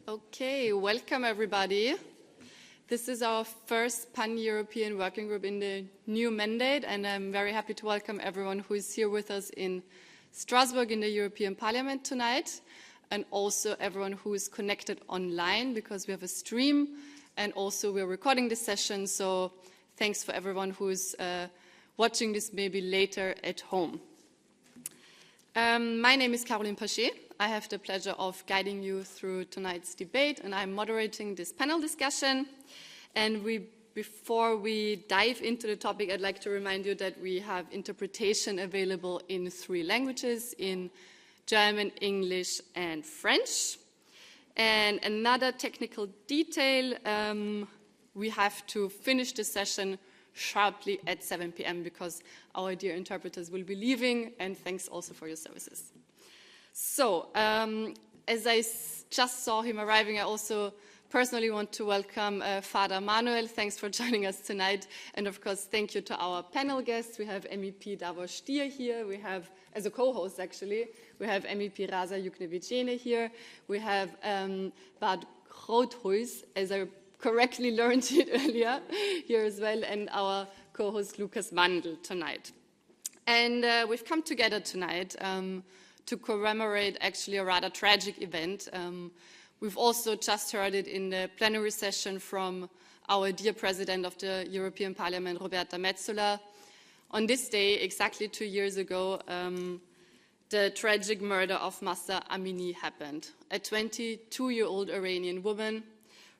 Okay, welcome everybody. This is our first Pan-European Working Group in the new mandate, and I'm very happy to welcome everyone who is here with us in Strasbourg in the European Parliament tonight, and also everyone who is connected online because we have a stream, and also we're recording this session, so thanks for everyone who is watching this maybe later at home. My name is Caroline Pachet. I have the pleasure of guiding you through tonight's debate, and I'm moderating this panel discussion. And before we dive into the topic, I'd like to remind you that we have interpretation available in 3 languages, in German, English, and French. And another technical detail, we have to finish the session sharply at 7 p.m. because our dear interpreters will be leaving, and thanks also for your services. So, as I just saw him arriving, I also personally want to welcome Father Manuel. Thanks for joining us tonight. And of course, thank you to our panel guests. We have MEP Davor Stier here. We have, as a co-host actually, we have MEP Rasa Jukneviciene here. We have Bart Groothuis, as I correctly learned it earlier, here as well, and our co-host Lukas Mandl tonight. And we've come together tonight to commemorate actually a rather tragic event. We've also just heard it in the plenary session from our dear President of the European Parliament, Roberta Metsola. On this day, exactly 2 years ago, the tragic murder of Masha Amini happened, a 22-year-old Iranian woman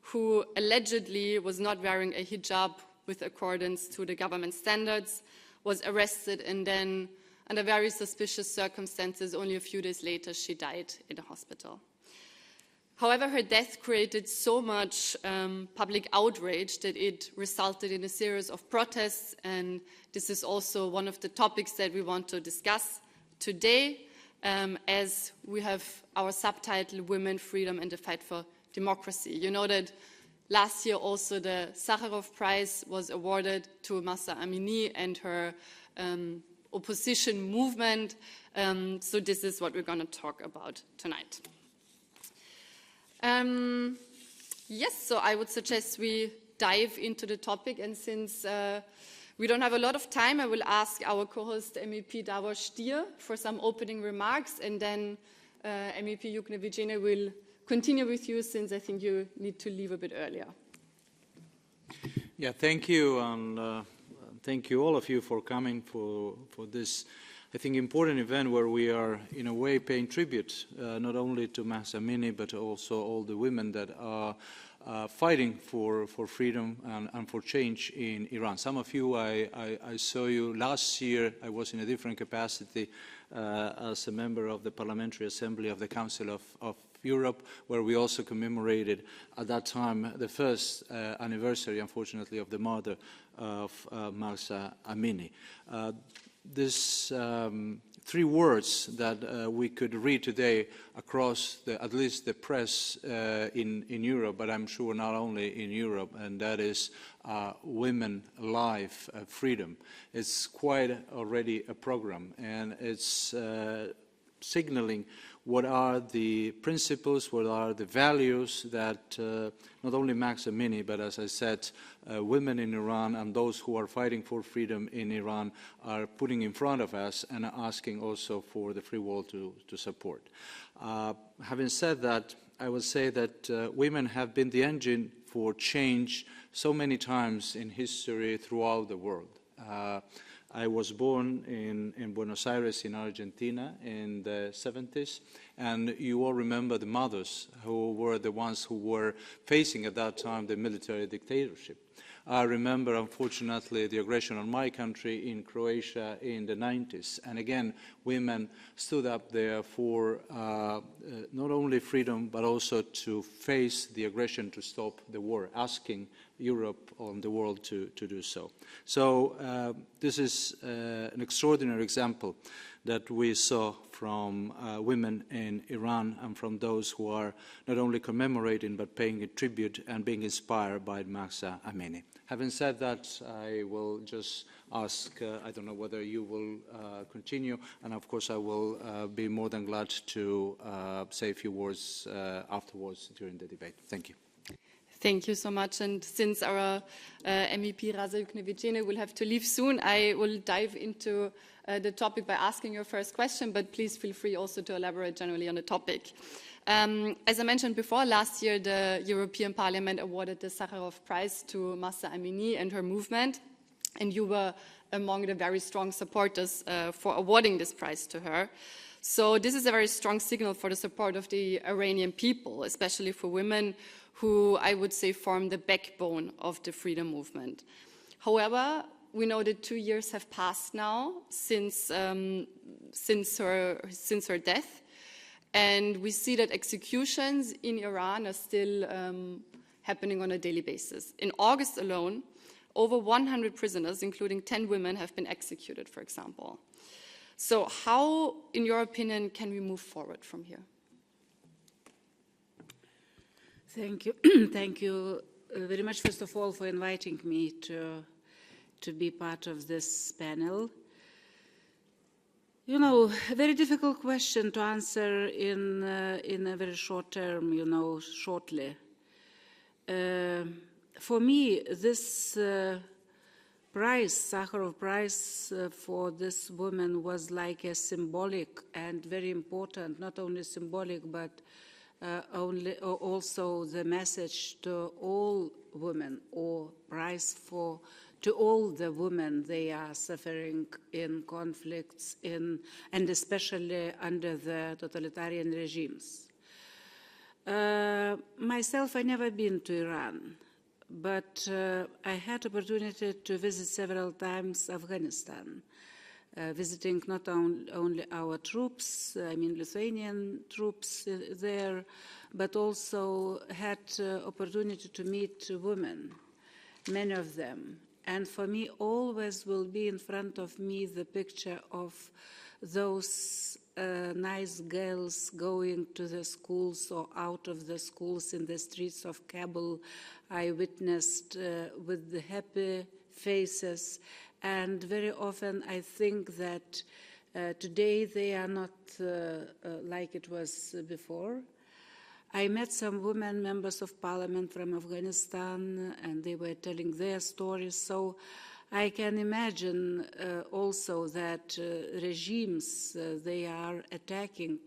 who allegedly was not wearing a hijab with accordance to the government standards, was arrested, and then under very suspicious circumstances, only a few days later, she died in a hospital. However, her death created so much public outrage that it resulted in a series of protests, and this is also one of the topics that we want to discuss today, as we have our subtitle, Women, Freedom and the Fight for Democracy. You know that last year also the Sakharov Prize was awarded to Masha Amini and her opposition movement, so this is what we're going to talk about tonight. Yes, so I would suggest we dive into the topic, and since we don't have a lot of time, I will ask our co-host MEP Davor Stier for some opening remarks, and then MEP Jukneviciene will continue with you, since I think you need to leave a bit earlier. Yeah, thank you, and thank you all of you for coming for this, I think, important event where we are, in a way, paying tribute not only to Masha Amini, but also all the women that are fighting for freedom and for change in Iran. Some of you, I saw you last year. I was in a different capacity as a member of the Parliamentary Assembly of the Council of Europe, where we also commemorated at that time the first anniversary, unfortunately, of the murder of Masha Amini. These 3 words that we could read today across at least the press in Europe, but I'm sure not only in Europe, and that is women, life, freedom. It's quite already a program, and it's signaling what are the principles, what are the values that not only Masha Amini, but as I said, women in Iran and those who are fighting for freedom in Iran are putting in front of us and asking also for the free world to support. Having said that, I will say that women have been the engine for change so many times in history throughout the world. I was born in Buenos Aires in Argentina in the 70s, and you all remember the mothers who were the ones who were facing at that time the military dictatorship. I remember, unfortunately, the aggression on my country in Croatia in the 90s. And again, women stood up there for not only freedom, but also to face the aggression to stop the war, asking Europe or the world to do so. So this is an extraordinary example that we saw from women in Iran and from those who are not only commemorating but paying a tribute and being inspired by Masha Amini. Having said that, I will just ask, I don't know whether you will continue, and of course I will be more than glad to say a few words afterwards during the debate. Thank you. Thank you so much. And since our MEP Rasa Jukneviciene will have to leave soon, I will dive into the topic by asking your first question, but please feel free also to elaborate generally on the topic. As I mentioned before, last year the European Parliament awarded the Sakharov Prize to Masha Amini and her movement, and you were among the very strong supporters for awarding this prize to her. So this is a very strong signal for the support of the Iranian people, especially for women who I would say form the backbone of the freedom movement. However, we know that 2 years have passed now since her death, and we see that executions in Iran are still happening on a daily basis. In August alone, over 100 prisoners, including 10 women, have been executed, for example. So how, in your opinion, can we move forward from here? Thank you. Thank you very much, first of all, for inviting me to be part of this panel. You know, a very difficult question to answer in a very short term, you know, shortly. For me, this prize, Sakharov Prize for this woman was like a symbolic and very important, not only symbolic, but also the message to all women, or prize to all the women they are suffering in conflicts and especially under the totalitarian regimes. Myself, I never been to Iran, but I had opportunity to visit several times Afghanistan. Visiting not only our troops, I mean Lithuanian troops there, but also had opportunity to meet women, many of them. And for me, always will be in front of me the picture of those nice girls going to the schools or out of the schools in the streets of Kabul. I witnessed with the happy faces. And very often I think that today they are not like it was before. I met some women, members of parliament from Afghanistan, and they were telling their stories. So I can imagine also that regimes, they are attacking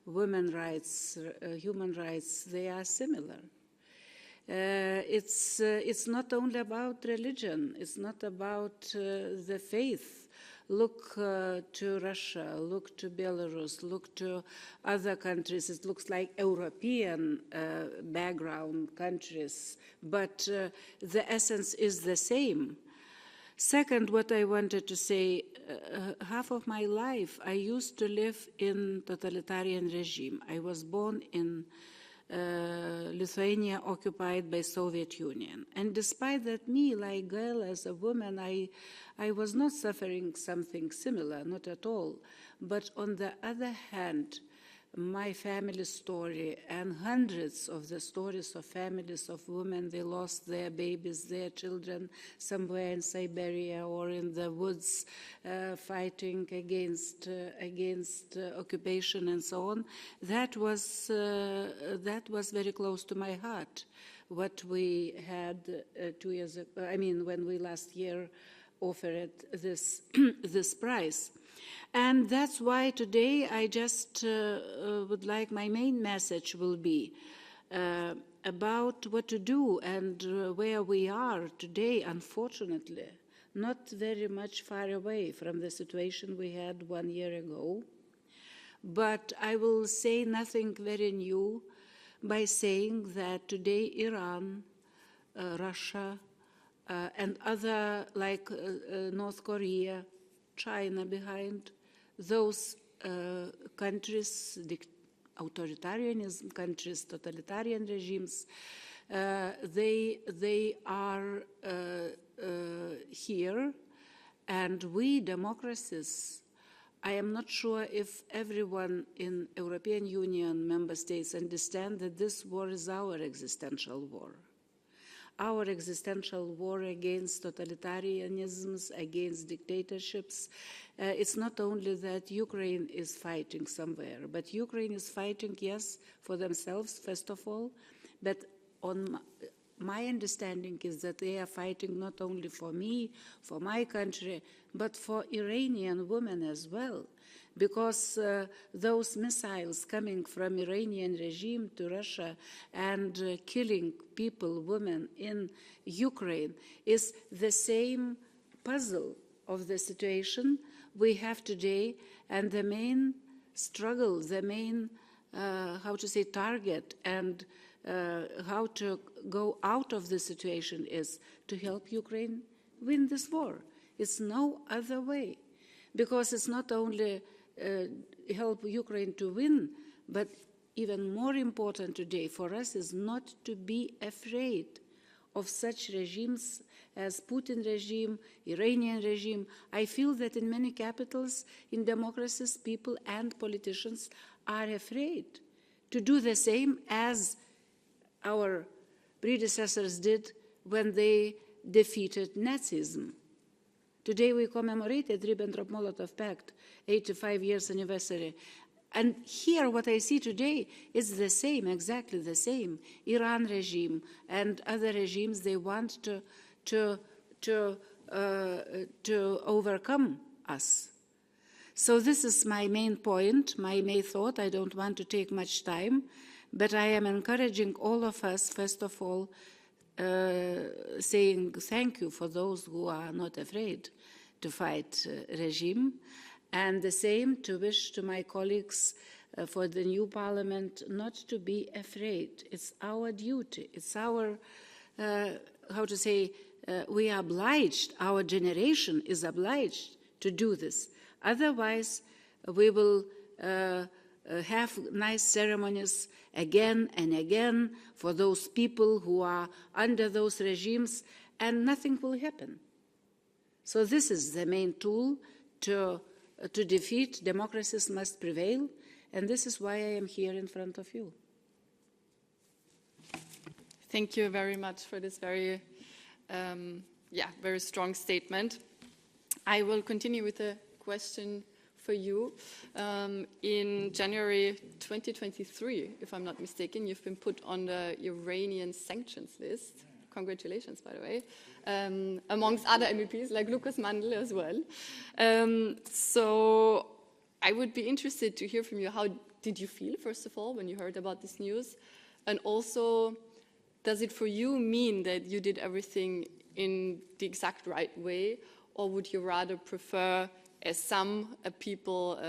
women's rights, human rights, they are similar. It's not only about religion, it's not about the faith. Look to Russia, look to Belarus, look to other countries. It looks like European background countries, but the essence is the same. Second, what I wanted to say, half of my life I used to live in totalitarian regime. I was born in Lithuania occupied by Soviet Union. And despite that, me, like girl, as a woman, I was not suffering something similar, not at all. But on the other hand, my family story and hundreds of the stories of families of women, they lost their babies, their children somewhere in Siberia or in the woods fighting against occupation and so on. That was very close to my heart, what we had 2 years ago, I mean, when we last year offered this, this prize. And that's why today I just would like, my main message will be about what to do and where we are today, unfortunately, not very much far away from the situation we had 1 year ago. But I will say nothing very new by saying that today Iran, Russia, and other like North Korea, China behind, those countries, authoritarianism countries, totalitarian regimes, they are here, and we democracies, I am not sure if everyone in European Union member states understand that this war is our existential war. Our existential war against totalitarianisms, against dictatorships. It's not only that Ukraine is fighting somewhere, but Ukraine is fighting, yes, for themselves, first of all, but on my understanding is that they are fighting not only for me, for my country, but for Iranian women as well. Because those missiles coming from Iranian regime to Russia and killing people, women in Ukraine is the same puzzle of the situation we have today, and the main struggle, the main, target and how to go out of the situation is to help Ukraine win this war. It's no other way, because it's not only help Ukraine to win, but even more important today for us is not to be afraid of such regimes as Putin-regime, Iranian regime. I feel that in many capitals, in democracies, people and politicians are afraid to do the same as our predecessors did when they defeated Nazism. Today we commemorated Ribbentrop-Molotov Pact, 85 years anniversary. And here what I see today is the same, exactly the same. Iran regime and other regimes, they want to overcome us. So this is my main point, my main thought. I don't want to take much time, but I am encouraging all of us, first of all, saying thank you for those who are not afraid to fight regime, and the same to wish to my colleagues for the new parliament not to be afraid. It's our duty. It's our, we are obliged, our generation is obliged to do this. Otherwise, we will have nice ceremonies again and again for those people who are under those regimes, and nothing will happen. So this is the main tool to defeat. Democracies must prevail, and this is why I am here in front of you. Thank you very much for this very, very strong statement. I will continue with a question for you. In January 2023, if I'm not mistaken, you've been put on the Iranian sanctions list. Congratulations, by the way, amongst other MEPs like Lukas Mandl as well. So I would be interested to hear from you, how did you feel, first of all, when you heard about this news? And also, does it for you mean that you did everything in the exact right way, or would you rather prefer, as some people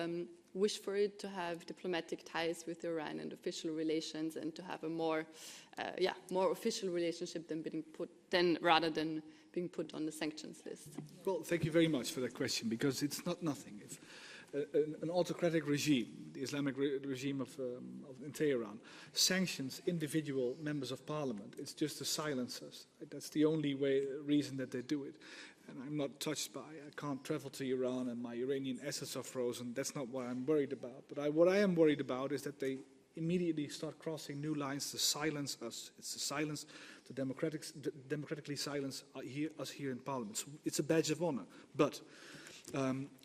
wish for it, to have diplomatic ties with Iran and official relations, and to have a more official relationship rather than being put on the sanctions list? Well, thank you very much for that question, because it's not nothing. If an autocratic regime, the Islamic regime in Tehran, sanctions individual members of parliament, it's just to silence us. That's the only reason that they do it. And I'm not touched by, I can't travel to Iran and my Iranian assets are frozen. That's not what I'm worried about. But what I am worried about is that they immediately start crossing new lines to silence us. It's to silence, to democratically silence us here in Parliament. So it's a badge of honor. But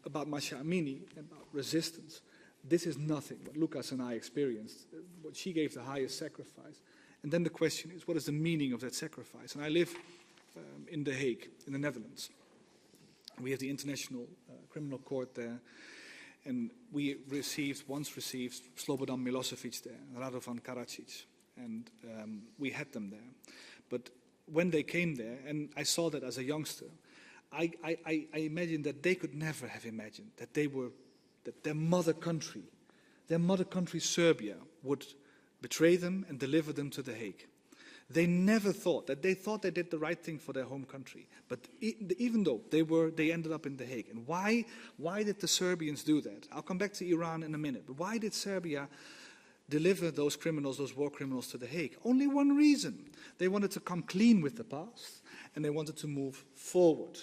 about Masha Amini, about resistance, this is nothing what Lukas and I experienced. What she gave the highest sacrifice. And then the question is, what is the meaning of that sacrifice? And I live in The Hague, in the Netherlands. We have the International Criminal Court there, and we once received Slobodan Milosevic there, Radovan Karadzic, and we had them there. But when they came there, and I saw that as a youngster, I imagined that they could never have imagined that their mother country Serbia, would betray them and deliver them to The Hague. They never thought that. They thought they did the right thing for their home country. But even though they ended up in The Hague. And why did the Serbians do that? I'll come back to Iran in a minute. But why did Serbia deliver those criminals, those war criminals, to The Hague? Only one reason. They wanted to come clean with the past, and they wanted to move forward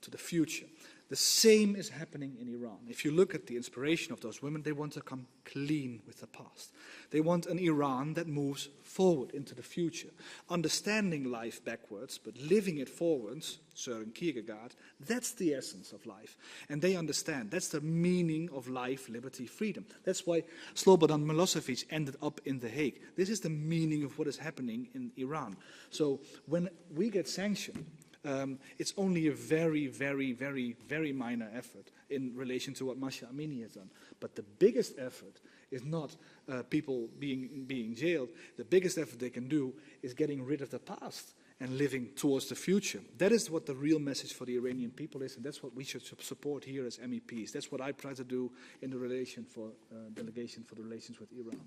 to the future. The same is happening in Iran. If you look at the inspiration of those women, they want to come clean with the past. They want an Iran that moves forward into the future, understanding life backwards, but living it forwards, Søren Kierkegaard, that's the essence of life. And they understand, that's the meaning of life, liberty, freedom. That's why Slobodan Milosevic ended up in The Hague. This is the meaning of what is happening in Iran. So when we get sanctioned, it's only a very, very, very, very minor effort in relation to what Masha Amini has done. But the biggest effort is not people being jailed. The biggest effort they can do is getting rid of the past and living towards the future. That is what the real message for the Iranian people is, and that's what we should support here as MEPs. That's what I try to do in the relation for delegation for the relations with Iran.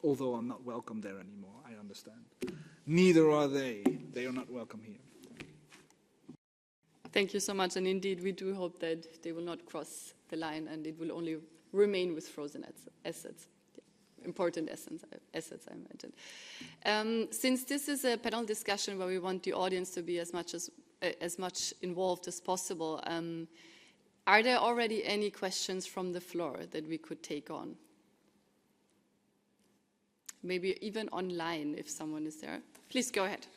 Although I'm not welcome there anymore, I understand. Neither are they. They are not welcome here. Thank you so much, and indeed we do hope that they will not cross the line and it will only remain with frozen assets. Yeah. Important assets, I imagine. Since this is a panel discussion where we want the audience to be as much involved as possible, are there already any questions from the floor that we could take on? Maybe even online if someone is there. Please go ahead.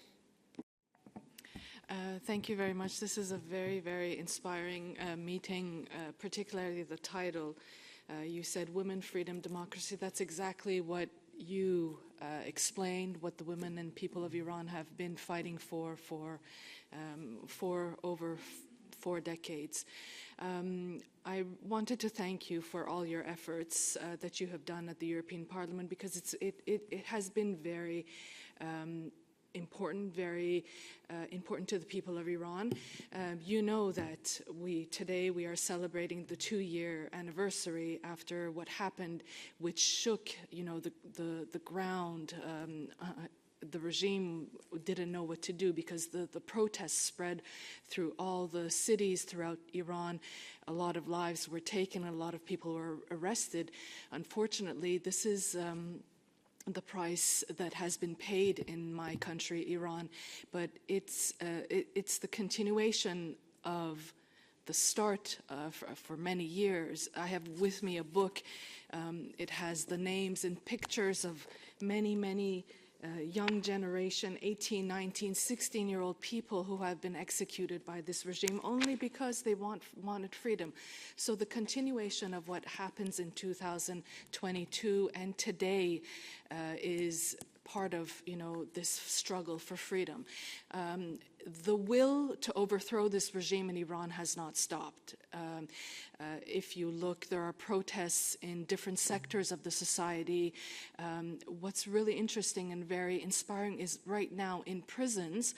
Thank you very much. This is a very, very inspiring meeting, particularly the title. You said women, freedom, democracy. That's exactly what you explained, what the women and people of Iran have been fighting for over 4 decades. I wanted to thank you for all your efforts that you have done at the European Parliament, because it has been very important, very important to the people of Iran. You know that today we are celebrating the 2-year anniversary after what happened, which shook, the ground. The regime didn't know what to do because the protests spread through all the cities throughout Iran. A lot of lives were taken, a lot of people were arrested. Unfortunately, this is the price that has been paid in my country, Iran, but it's the continuation of the start for many years. I have with me a book. It has the names and pictures of many young generation, 18, 19, 16-year-old people who have been executed by this regime only because they wanted freedom. So the continuation of what happens in 2022 and today is part of, this struggle for freedom. The will to overthrow this regime in Iran has not stopped. If you look, there are protests in different sectors of the society. What's really interesting and very inspiring is right now in prisons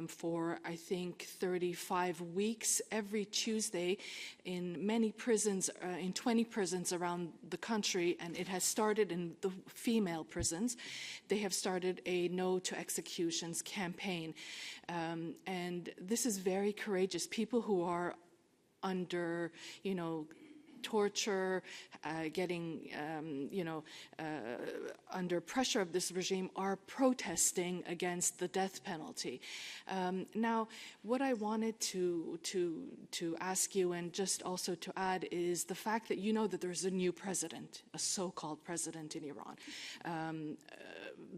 for, I think, 35 weeks, every Tuesday in many prisons, in 20 prisons around the country, and it has started in the female prisons. They have started a No to Executions campaign. And this is very courageous. People who are under, torture, getting, under pressure of this regime are protesting against the death penalty. Now, what I wanted to ask you and just also to add is the fact that you know that there's a new president, a so-called president in Iran.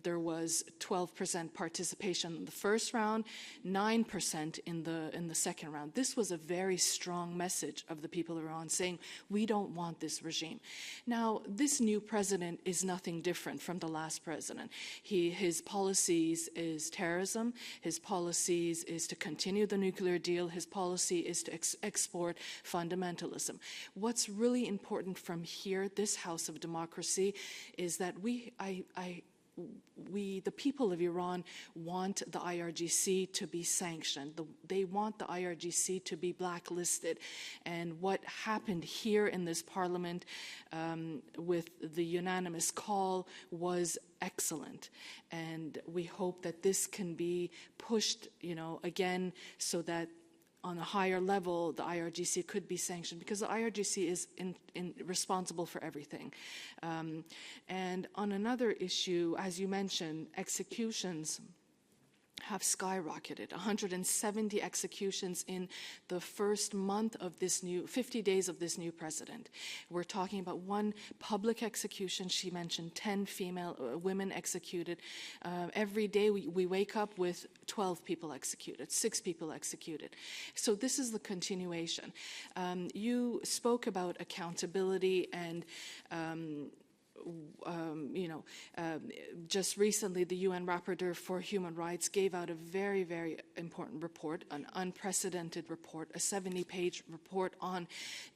There was 12% participation in the first round, 9% in the second round. This was a very strong message of the people of Iran saying, we don't want this regime. Now, this new president is nothing different from the last president. His policies is terrorism. His policies is to continue the nuclear deal. His policy is to export fundamentalism. What's really important from here, this House of Democracy, is that the people of Iran want the IRGC to be sanctioned. They want the IRGC to be blacklisted. And what happened here in this parliament with the unanimous call was excellent. And we hope that this can be pushed, again, so that on a higher level, the IRGC could be sanctioned, because the IRGC is responsible for everything. And on another issue, as you mentioned, executions have skyrocketed. 170 executions in the first month of this 50 days of this new president. We're talking about one public execution. She mentioned 10 women executed. Every day we wake up with 12 people executed, 6 people executed. So this is the continuation. You spoke about accountability and just recently, the UN Rapporteur for Human Rights gave out a very, very important report, an unprecedented report, a 70-page report on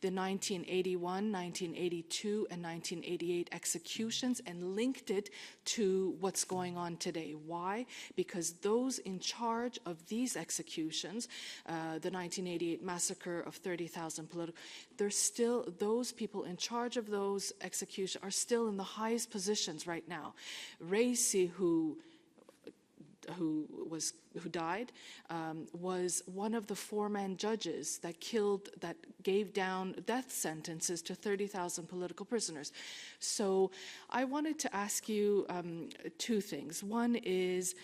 the 1981, 1982, and 1988 executions, and linked it to what's going on today. Why? Because those in charge of these executions, the 1988 massacre of 30,000 political, those people in charge of those executions are still in the highest positions right now. Raisi, who died, was one of the 4-man judges that gave down death sentences to 30,000 political prisoners. So I wanted to ask you 2 things. One is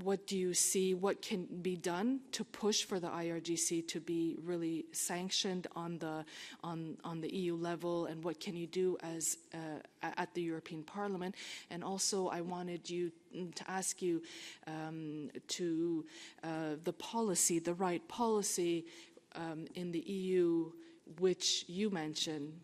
what do you see, what can be done to push for the IRGC to be really sanctioned on the EU level, and what can you do as at the European Parliament? And also I wanted to ask you to the policy, the right policy in the EU, which you mentioned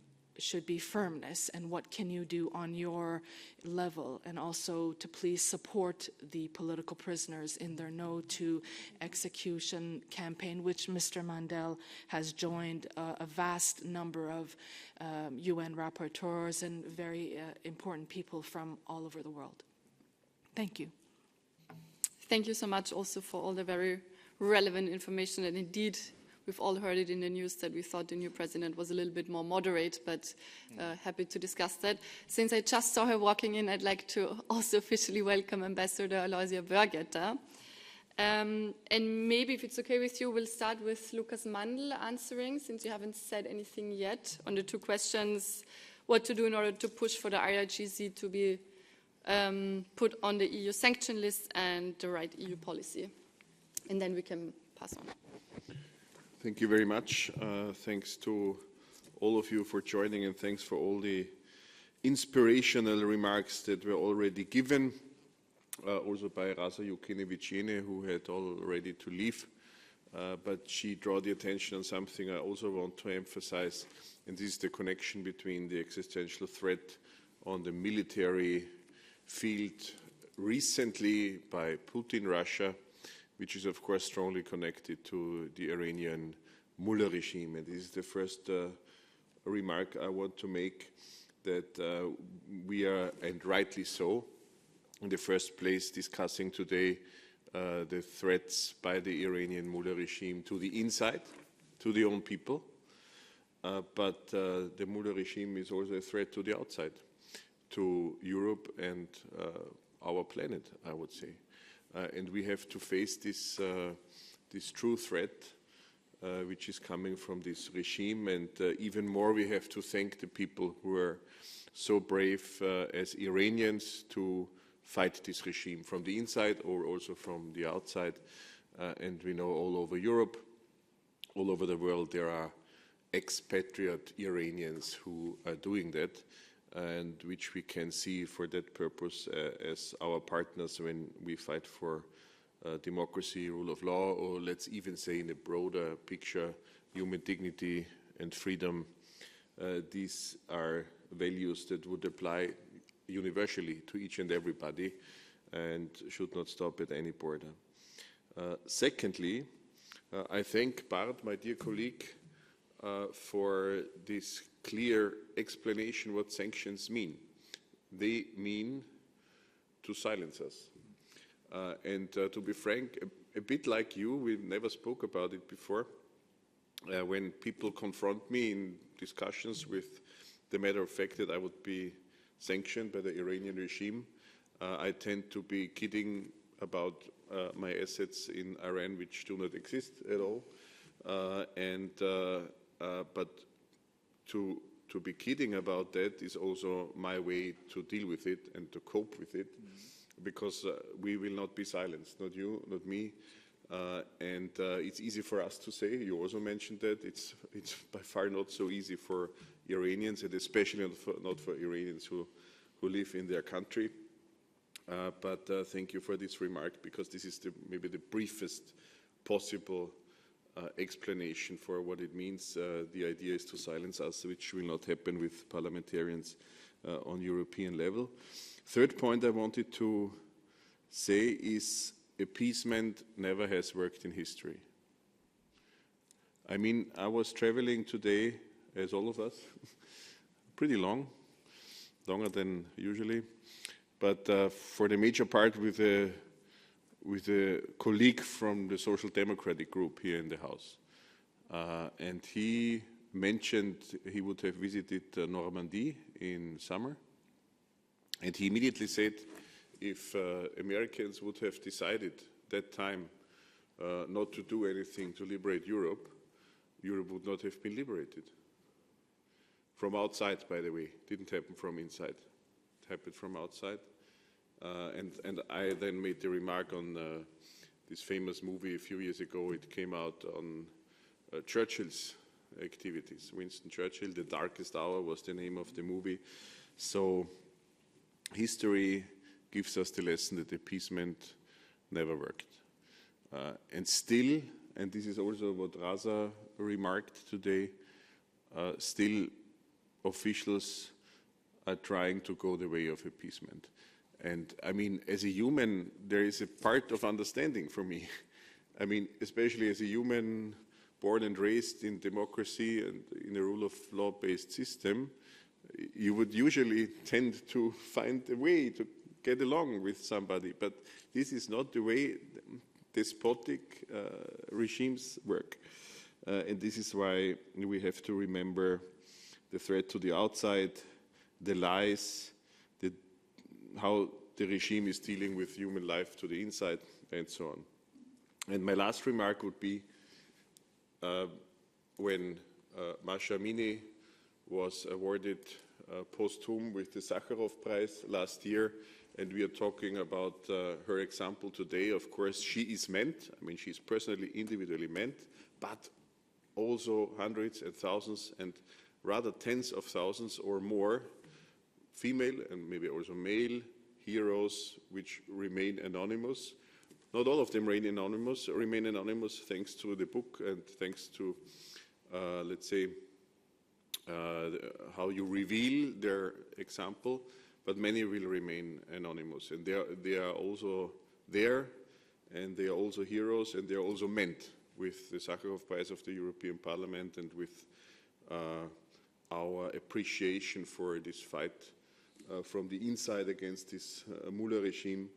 should be firmness, and what can you do on your level, and also to please support the political prisoners in their No to Execution campaign, which Mr. Mandl has joined a vast number of UN rapporteurs and very important people from all over the world. Thank you. Thank you so much also for all the very relevant information, and indeed we've all heard it in the news that we thought the new president was a little bit more moderate, but happy to discuss that. Since I just saw her walking in, I'd like to also officially welcome Ambassador Aloysia Bergetter. And maybe, if it's okay with you, we'll start with Lukas Mandl answering, since you haven't said anything yet on the 2 questions, what to do in order to push for the IRGC to be put on the EU sanction list and the right EU policy. And then we can pass on. Thank you very much. Thanks to all of you for joining, and thanks for all the inspirational remarks that were already given, also by Rasa Jukneviciene, who had already to leave. But she drew the attention on something I also want to emphasize, and this is the connection between the existential threat on the military field recently by Putin, Russia, which is of course strongly connected to the Iranian mullah-regime. And this is the first remark I want to make, that we are, and rightly so, in the first place discussing today the threats by the Iranian mullah-regime to the inside, to the own people, but the mullah-regime is also a threat to the outside, to Europe and our planet, I would say. And we have to face this true threat, which is coming from this regime. And even more, we have to thank the people who are so brave as Iranians to fight this regime from the inside or also from the outside. And we know all over Europe, all over the world, there are expatriate Iranians who are doing that, and which we can see for that purpose as our partners when we fight for democracy, rule of law, or let's even say in a broader picture, human dignity and freedom. These are values that would apply universally to each and everybody and should not stop at any border. Secondly, I thank Bart, my dear colleague, for this clear explanation what sanctions mean. They mean to silence us. And to be frank, a bit like you, we never spoke about it before. When people confront me in discussions with the matter of fact that I would be sanctioned by the Iranian regime, I tend to be kidding about my assets in Iran, which do not exist at all. But to be kidding about that is also my way to deal with it and to cope with it, because we will not be silenced, not you, not me. It's easy for us to say. You also mentioned that it's by far not so easy for Iranians, and especially not for Iranians who live in their country. But thank you for this remark, because this is maybe the briefest possible explanation for what it means. The idea is to silence us, which will not happen with parliamentarians on European level. Third point I wanted to say is appeasement never has worked in history. I mean, I was traveling today, as all of us, pretty long, longer than usually, but for the major part with a colleague from the Social Democratic group here in the House. And he mentioned he would have visited Normandy in summer. And he immediately said, if Americans would have decided that time not to do anything to liberate Europe, Europe would not have been liberated. From outside, by the way. Didn't happen from inside. It happened from outside. And I then made the remark on this famous movie a few years ago. It came out on Churchill's activities. Winston Churchill, The Darkest Hour was the name of the movie. So history gives us the lesson that appeasement never worked. And still, and this is also what Rasa remarked today, still officials are trying to go the way of appeasement. And I mean, as a human, there is a part of understanding for me. I mean, especially as a human born and raised in democracy and in a rule of law-based system, you would usually tend to find a way to get along with somebody. But this is not the way despotic regimes work. And this is why we have to remember the threat to the outside, the lies, how the regime is dealing with human life to the inside, and so on. And my last remark would be, when Masha Amini was awarded posthum with the Sakharov Prize last year, and we are talking about her example today. Of course, she is meant, I mean, she's personally, individually meant, but also hundreds and thousands and rather tens of thousands or more female and maybe also male heroes which remain anonymous. Not all of them remain anonymous thanks to the book and thanks to, let's say, how you reveal their example, but many will remain anonymous. And they are also there, and they are also heroes, and they are also meant with the Sakharov Prize of the European Parliament and with our appreciation for this fight from the inside against this mullah regime,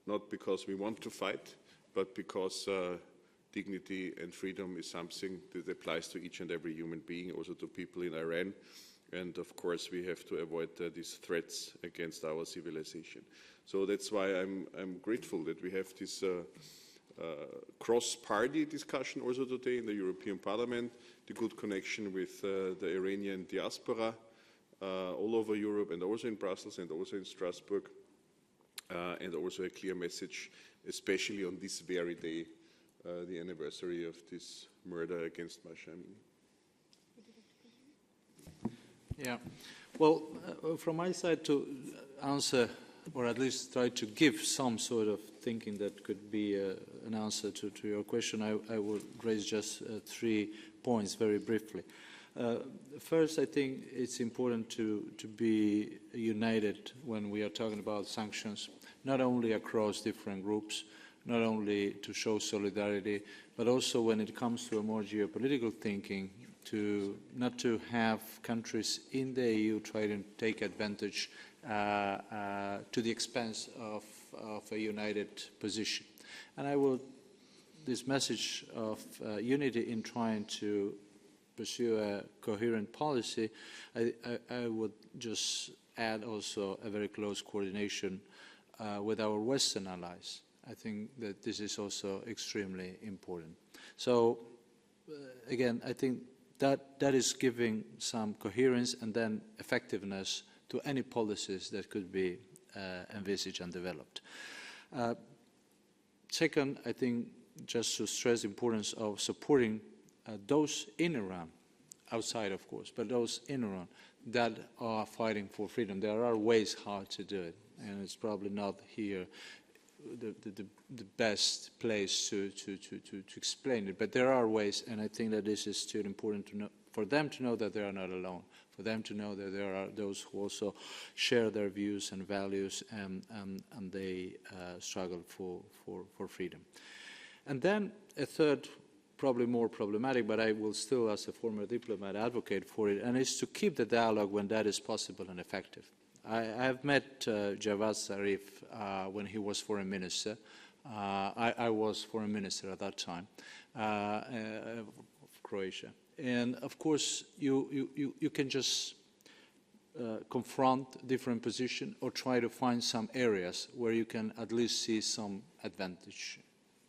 not because we want to fight, but because dignity and freedom is something that applies to each and every human being, also to people in Iran. And of course, we have to avoid these threats against our civilization. So that's why I'm grateful that we have this cross-party discussion also today in the European Parliament, the good connection with the Iranian diaspora all over Europe and also in Brussels and also in Strasbourg, and also a clear message, especially on this very day, the anniversary of this murder against Masha Amini. Yeah, well, from my side to answer, or at least try to give some sort of thinking that could be an answer to your question, I will raise just 3 points very briefly. First, I think it's important to be united when we are talking about sanctions, not only across different groups, not only to show solidarity, but also when it comes to a more geopolitical thinking, not to have countries in the EU try to take advantage to the expense of a united position. And this message of unity in trying to pursue a coherent policy, I would just add also a very close coordination with our Western allies. I think that this is also extremely important. So, again, I think that is giving some coherence and then effectiveness to any policies that could be envisaged and developed. Second, I think just to stress the importance of supporting those in Iran, outside of course, but those in Iran that are fighting for freedom. There are ways how to do it, and it's probably not here the best place to explain it, but there are ways, and I think that this is still important to know, for them to know that they are not alone, for them to know that there are those who also share their views and values, and they struggle for freedom. And then a third, probably more problematic, but I will still, as a former diplomat, advocate for it, and it's to keep the dialogue when that is possible and effective. I have met Javad Zarif when he was foreign minister. I was foreign minister at that time of Croatia. And of course, you can just confront different positions or try to find some areas where you can at least see some advantage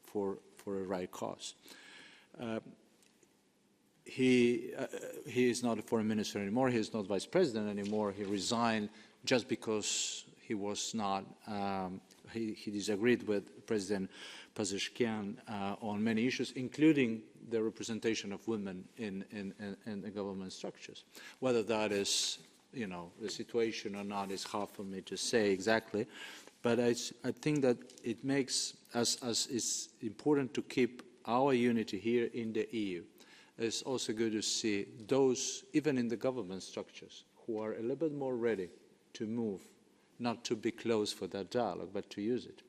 for a right cause. He is not a foreign minister anymore. He is not vice president anymore. He resigned just because he was not, he disagreed with President Pezeshkian on many issues, including the representation of women in the government structures. Whether that is, you know, the situation or not is hard for me to say exactly, but I think that it makes us, as it's important to keep our unity here in the EU. It's also good to see those, even in the government structures, who are a little bit more ready to move, not to be closed for that dialogue, but to use it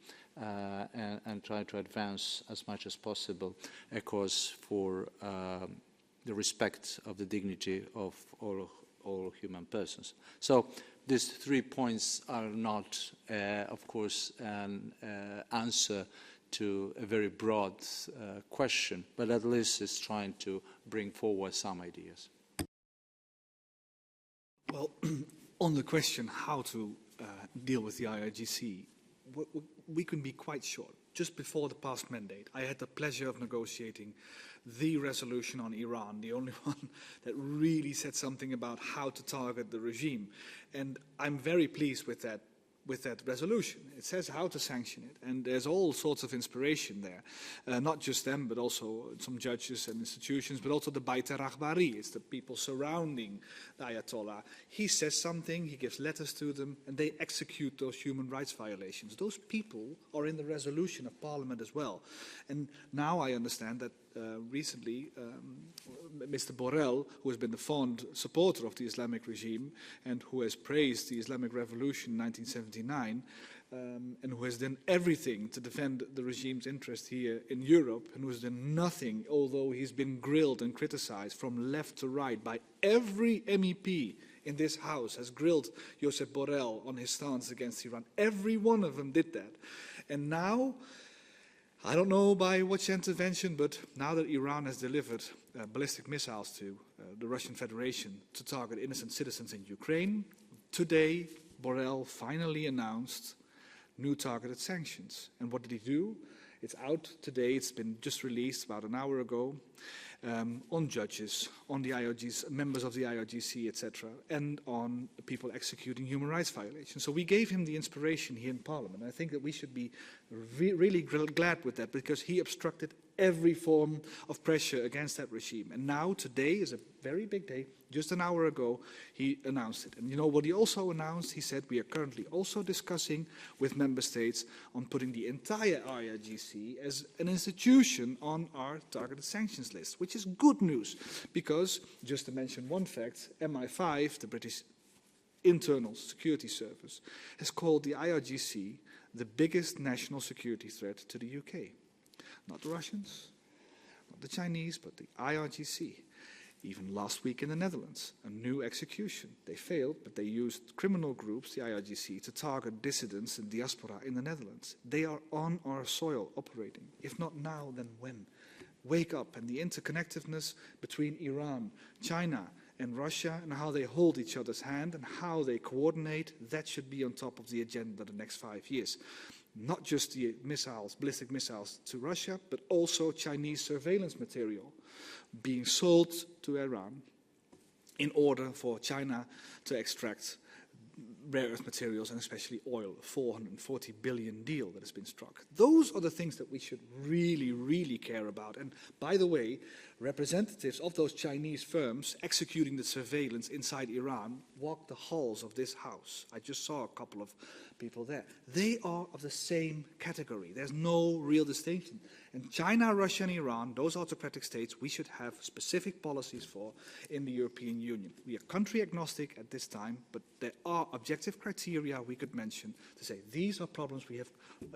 and try to advance as much as possible a cause for the respect of the dignity of all human persons. So these 3 points are not, of course, an answer to a very broad question, but at least it's trying to bring forward some ideas. Well, on the question how to deal with the IRGC, we can be quite short. Just before the past mandate, I had the pleasure of negotiating the resolution on Iran, the only one that really said something about how to target the regime. And I'm very pleased with that resolution. It says how to sanction it, and there's all sorts of inspiration there. Not just them, but also some judges and institutions, but also the Bait al-Raghbari, it's the people surrounding the Ayatollah. He says something, he gives letters to them, and they execute those human rights violations. Those people are in the resolution of Parliament as well. And now I understand that recently Mr. Borrell, who has been the fond supporter of the Islamic regime and who has praised the Islamic Revolution in 1979 and who has done everything to defend the regime's interest here in Europe and who has done nothing, although he's been grilled and criticized from left to right by every MEP in this House has grilled Josep Borrell on his stance against Iran. Every one of them did that. And now, I don't know by which intervention, but now that Iran has delivered ballistic missiles to the Russian Federation to target innocent citizens in Ukraine, today Borrell finally announced new targeted sanctions. And what did he do? It's out today, it's been just released about an hour ago, on judges, on the IRGC, members of the IRGC, etc., and on people executing human rights violations. So we gave him the inspiration here in Parliament. I think that we should be really glad with that, because he obstructed every form of pressure against that regime. And now, today is a very big day. Just an hour ago, he announced it. And you know what he also announced? He said, we are currently also discussing with member states on putting the entire IRGC as an institution on our targeted sanctions list, which is good news, because, just to mention one fact, MI5, the British Internal Security Service, has called the IRGC the biggest national security threat to the UK. Not the Russians, not the Chinese, but the IRGC. Even last week in the Netherlands, a new execution. They failed, but they used criminal groups, the IRGC, to target dissidents and diaspora in the Netherlands. They are on our soil operating. If not now, then when? Wake up. And the interconnectedness between Iran, China, and Russia, and how they hold each other's hand and how they coordinate, that should be on top of the agenda the next 5 years. not just the missiles, ballistic missiles to Russia, but also Chinese surveillance material being sold to Iran in order for China to extract rare earth materials and especially oil, a 440 billion deal that has been struck. Those are the things that we should really, really care about. And by the way, representatives of those Chinese firms executing the surveillance inside Iran walk the halls of this house. I just saw a couple of people there. They are of the same category. There's no real distinction. And China, Russia, and Iran, those autocratic states, we should have specific policies for in the European Union. We are country agnostic at this time, but there are objective criteria we could mention to say these are problems we have,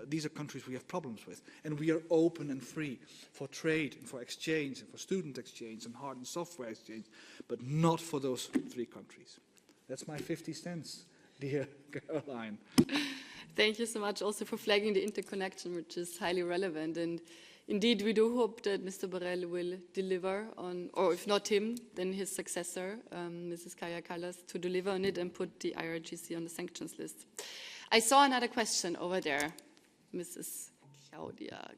these are countries we have problems with, and we are open and free for trade and for exchange and for student exchange and hard and software exchange, but not for those 3 countries. That's my 50 cents, dear Caroline. Thank you so much also for flagging the interconnection, which is highly relevant. And indeed, we do hope that Mr. Borrell will deliver on, or if not him, then his successor, Mrs. Kaja Kallas, to deliver on it and put the IRGC on the sanctions list. I saw another question over there, Mrs. Claudia.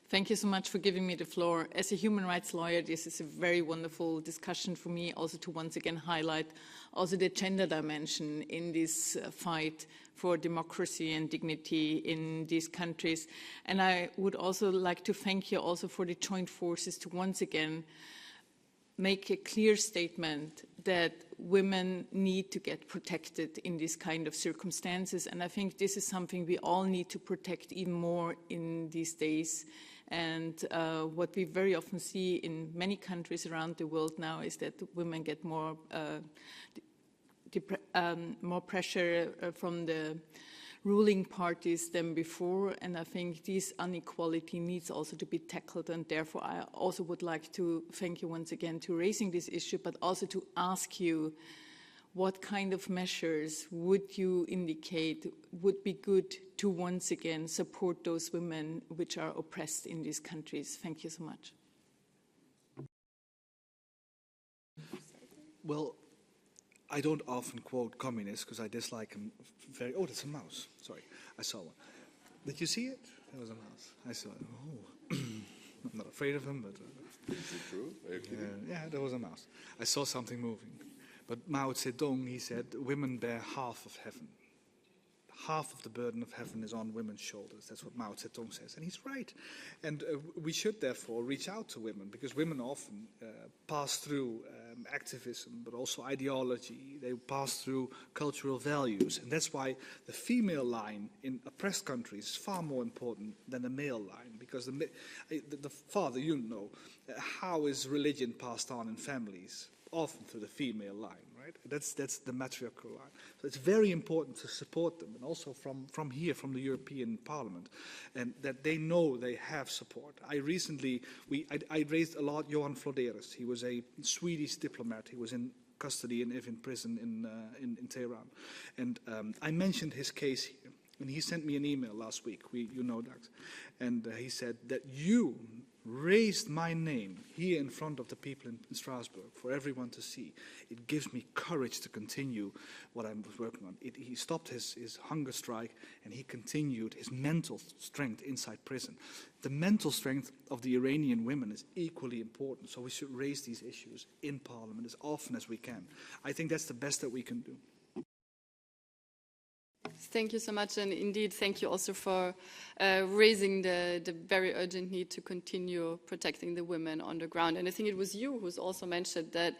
Thank you so much for giving me the floor. As a human rights lawyer, this is a very wonderful discussion for me also to once again highlight also the gender dimension in this fight for democracy and dignity in these countries. And I would also like to thank you also for the joint forces to once again make a clear statement that women need to get protected in these kind of circumstances. And I think this is something we all need to protect even more in these days. And what we very often see in many countries around the world now is that women get more pressure from the ruling parties than before. And I think this inequality needs also to be tackled. And therefore, I also would like to thank you once again to raising this issue, but also to ask you what kind of measures would you indicate would be good to once again support those women which are oppressed in these countries? Thank you so much. Well, I don't often quote communists because I dislike them very... Oh, that's a mouse. Sorry, I saw one. Did you see it? There was a mouse. I saw it. Oh. I'm not afraid of him, but... Is it true? Are you kidding? Yeah, there was a mouse. I saw something moving. But Mao Zedong, he said, women bear half of heaven. Half of the burden of heaven is on women's shoulders. That's what Mao Zedong says. And he's right. And we should therefore reach out to women, because women often pass through activism, but also ideology. They pass through cultural values. And that's why the female line in oppressed countries is far more important than the male line. Because the father, you know, how is religion passed on in families? Often through the female line, right? That's the matriarchal line. So it's very important to support them, and also from here, from the European Parliament, and that they know they have support. I raised a lot Johan Floderus. He was a Swedish diplomat. He was in custody and in prison in Tehran. And I mentioned his case here, and he sent me an email last week. You know that. And he said that you raised my name here in front of the people in Strasbourg for everyone to see. It gives me courage to continue what I was working on. He stopped his hunger strike, and he continued his mental strength inside prison. The mental strength of the Iranian women is equally important, so we should raise these issues in Parliament as often as we can. I think that's the best that we can do. Thank you so much, and indeed thank you also for raising the very urgent need to continue protecting the women on the ground. And I think it was you who's also mentioned that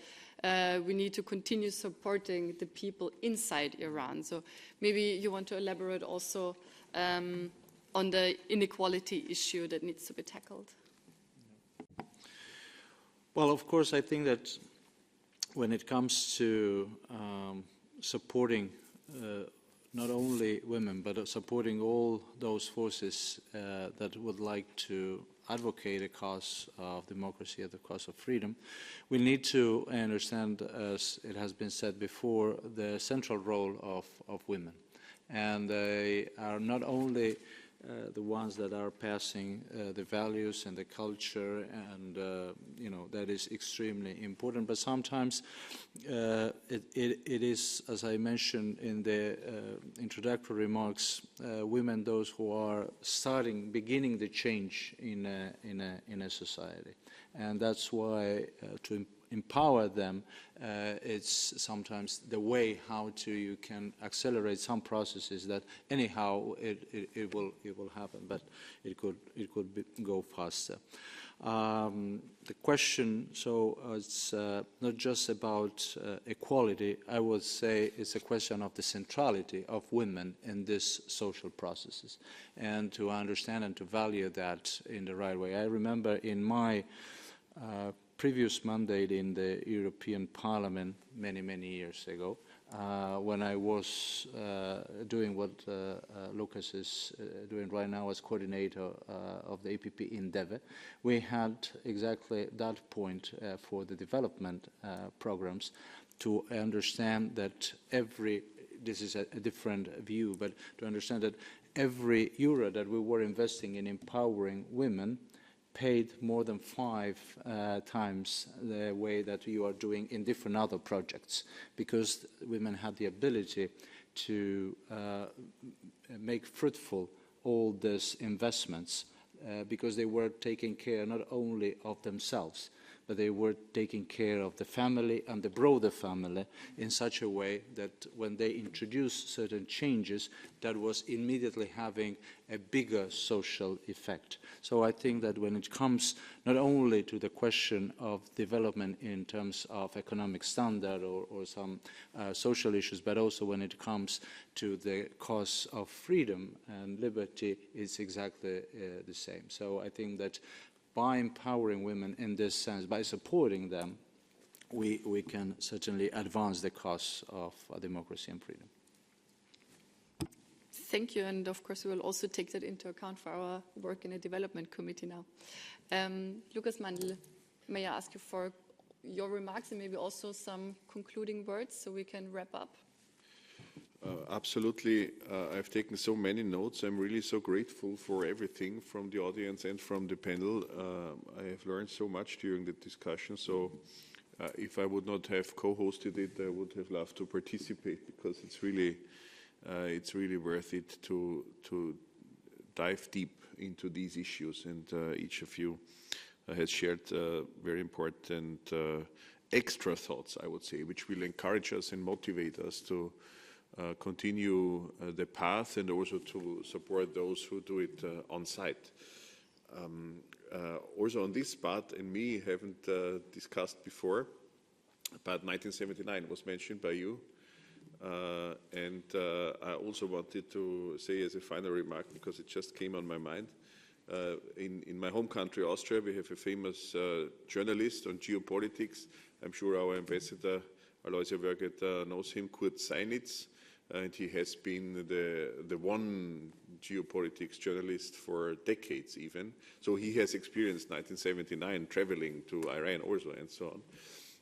we need to continue supporting the people inside Iran. So maybe you want to elaborate also on the inequality issue that needs to be tackled. Well, of course, I think that when it comes to supporting not only women, but supporting all those forces that would like to advocate a cause of democracy at the cost of freedom, we need to understand, as it has been said before, the central role of women. And they are not only the ones that are passing the values and the culture, and that is extremely important. But sometimes it is, as I mentioned in the introductory remarks, women those who are beginning the change in a society, and that's why to empower them, it's sometimes the way how you can accelerate some processes that anyhow it will happen, but it could go faster. The question, so it's not just about equality. I would say it's a question of the centrality of women in these social processes, and to understand and to value that in the right way. I remember in my previous mandate in the European Parliament many years ago, when I was doing what Lukas is doing right now as coordinator of the EPP in Davor, we had exactly that point for the development programs, to understand that this is a different view, but to understand that every euro that we were investing in empowering women paid more than 5 times the way that you are doing in different other projects, because women had the ability to make fruitful all these investments, because they were taking care not only of themselves, but they were taking care of the family and the broader family in such a way that when they introduced certain changes, that was immediately having a bigger social effect. So I think that when it comes not only to the question of development in terms of economic standard or some social issues, but also when it comes to the cause of freedom and liberty, it's exactly the same. So I think that by empowering women in this sense, by supporting them, we can certainly advance the cause of democracy and freedom. Thank you, and of course we will also take that into account for our work in the development committee now. Lukas Mandl, may I ask you for your remarks and maybe also some concluding words so we can wrap up? Absolutely. I've taken so many notes. I'm really so grateful for everything from the audience and from the panel. I have learned so much during the discussion. So if I would not have co-hosted it, I would have loved to participate, because it's really worth it to dive deep into these issues. And each of you has shared very important extra thoughts, I would say, which will encourage us and motivate us to continue the path, and also to support those who do it on site. Also on this part, and me haven't discussed before, but 1979 was mentioned by you. And I also wanted to say as a final remark, because it just came on my mind, in my home country, Austria, we have a famous journalist on geopolitics. I'm sure our ambassador, Aloysia Wörget, knows him, Kurt Seinitz. And he has been the one geopolitics journalist for decades even. So he has experienced 1979 traveling to Iran also, and so on.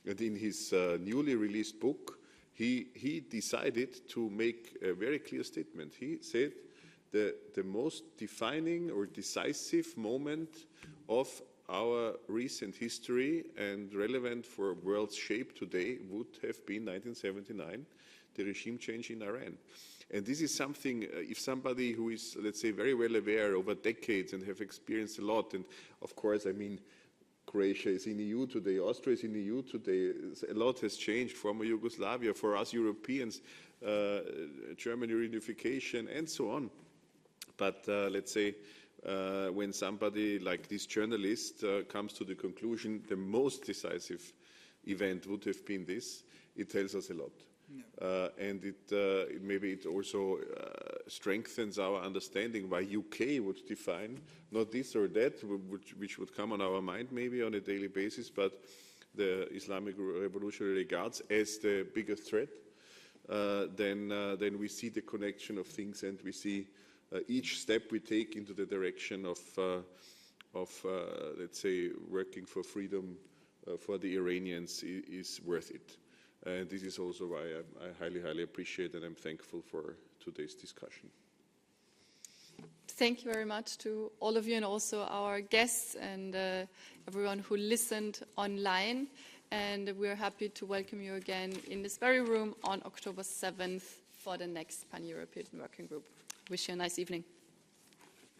And in his newly released book, he decided to make a very clear statement. He said the most defining or decisive moment of our recent history and relevant for world's shape today would have been 1979. The regime change in Iran. And this is something, if somebody who is, let's say, very well aware over decades and have experienced a lot, and of course, I mean, Croatia is in the EU today, Austria is in the EU today, a lot has changed, former Yugoslavia, for us Europeans, German reunification, and so on. But let's say, when somebody like this journalist comes to the conclusion the most decisive event would have been this, it tells us a lot. And maybe it also strengthens our understanding why UK would define not this or that, which would come on our mind maybe on a daily basis, but the Islamic Revolutionary Guards as the biggest threat. Then we see the connection of things, and we see each step we take into the direction of let's say, working for freedom for the Iranians is worth it. And this is also why I highly appreciate and I'm thankful for today's discussion. Thank you very much to all of you and also our guests and everyone who listened online. And we're happy to welcome you again in this very room on October 7th for the next Pan-European Working Group. Wish you a nice evening.